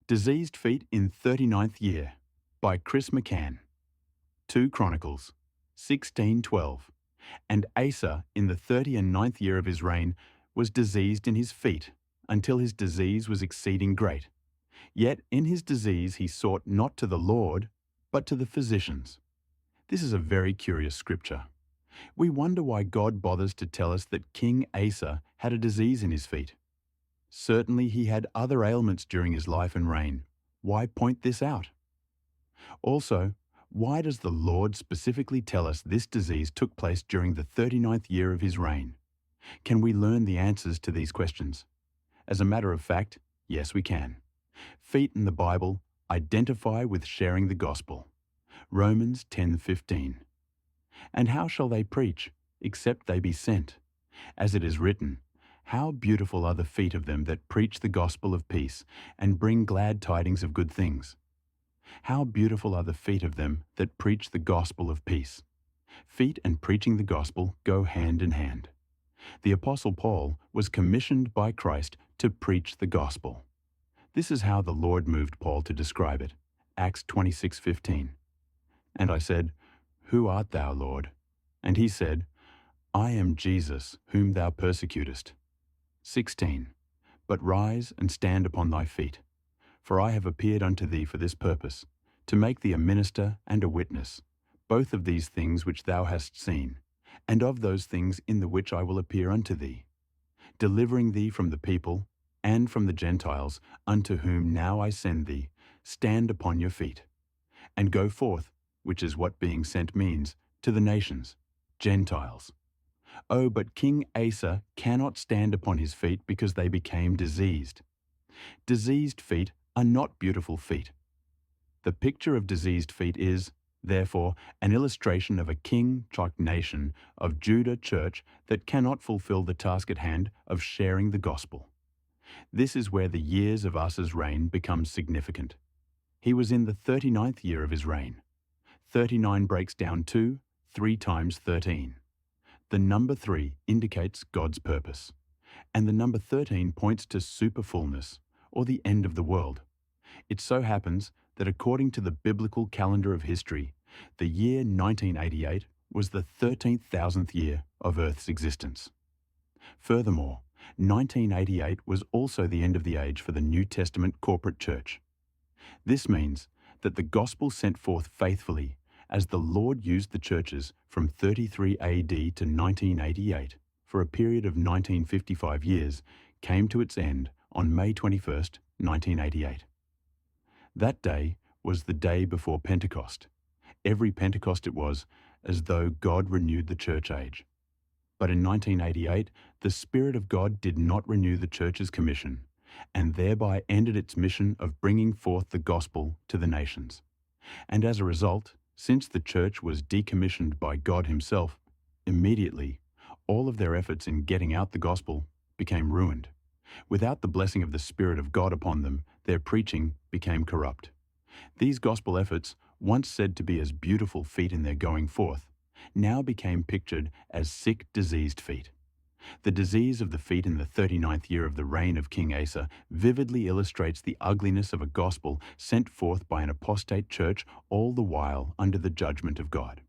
Diseased Feet in 39th Year by Chris McCann. 2 Chronicles 16:12. And Asa, in the 39th year of his reign, was diseased in his feet, until his disease was exceeding great. Yet in his disease he sought not to the Lord, but to the physicians. This is a very curious scripture. We wonder why God bothers to tell us that King Asa had a disease in his feet. Certainly he had other ailments during his life and reign. Why point this out? Also, why does the Lord specifically tell us this disease took place during the 39th year of his reign? Can we learn the answers to these questions? As a matter of fact, yes we can. Feet in the Bible identify with sharing the gospel. Romans 10:15. And how shall they preach, except they be sent? As it is written, how beautiful are the feet of them that preach the gospel of peace, and bring glad tidings of good things. How beautiful are the feet of them that preach the gospel of peace. Feet and preaching the gospel go hand in hand. The Apostle Paul was commissioned by Christ to preach the gospel. This is how the Lord moved Paul to describe it. Acts 26:15. And I said, Who art thou, Lord? And he said, I am Jesus, whom thou persecutest. 16. But rise and stand upon thy feet. For I have appeared unto thee for this purpose, to make thee a minister and a witness, both of these things which thou hast seen, and of those things in the which I will appear unto thee, delivering thee from the people and from the Gentiles, unto whom now I send thee. Stand upon your feet, and go forth, which is what being sent means, to the nations, Gentiles. Oh, but King Asa cannot stand upon his feet because they became diseased. Diseased feet are not beautiful feet. The picture of diseased feet is, therefore, an illustration of a king-like nation of Judah church that cannot fulfill the task at hand of sharing the gospel. This is where the years of Asa's reign become significant. He was in the 39th year of his reign. 39 breaks down to 3 times 13. The number 3 indicates God's purpose, and the number 13 points to superfullness, or the end of the world. It so happens that according to the biblical calendar of history, the year 1988 was the 13,000th year of Earth's existence. Furthermore, 1988 was also the end of the age for the New Testament corporate church. This means that the gospel sent forth faithfully as the Lord used the churches from 33 AD to 1988 for a period of 1955 years came to its end on May 21st, 1988. That day was the day before Pentecost. Every Pentecost it was as though God renewed the church age. But in 1988, the Spirit of God did not renew the church's commission, and thereby ended its mission of bringing forth the gospel to the nations. And as a result, since the church was decommissioned by God himself, immediately, all of their efforts in getting out the gospel became ruined. Without the blessing of the Spirit of God upon them, their preaching became corrupt. These gospel efforts, once said to be as beautiful feet in their going forth, now became pictured as sick, diseased feet. The disease of the feet in the 39th year of the reign of King Asa vividly illustrates the ugliness of a gospel sent forth by an apostate church, all the while under the judgment of God.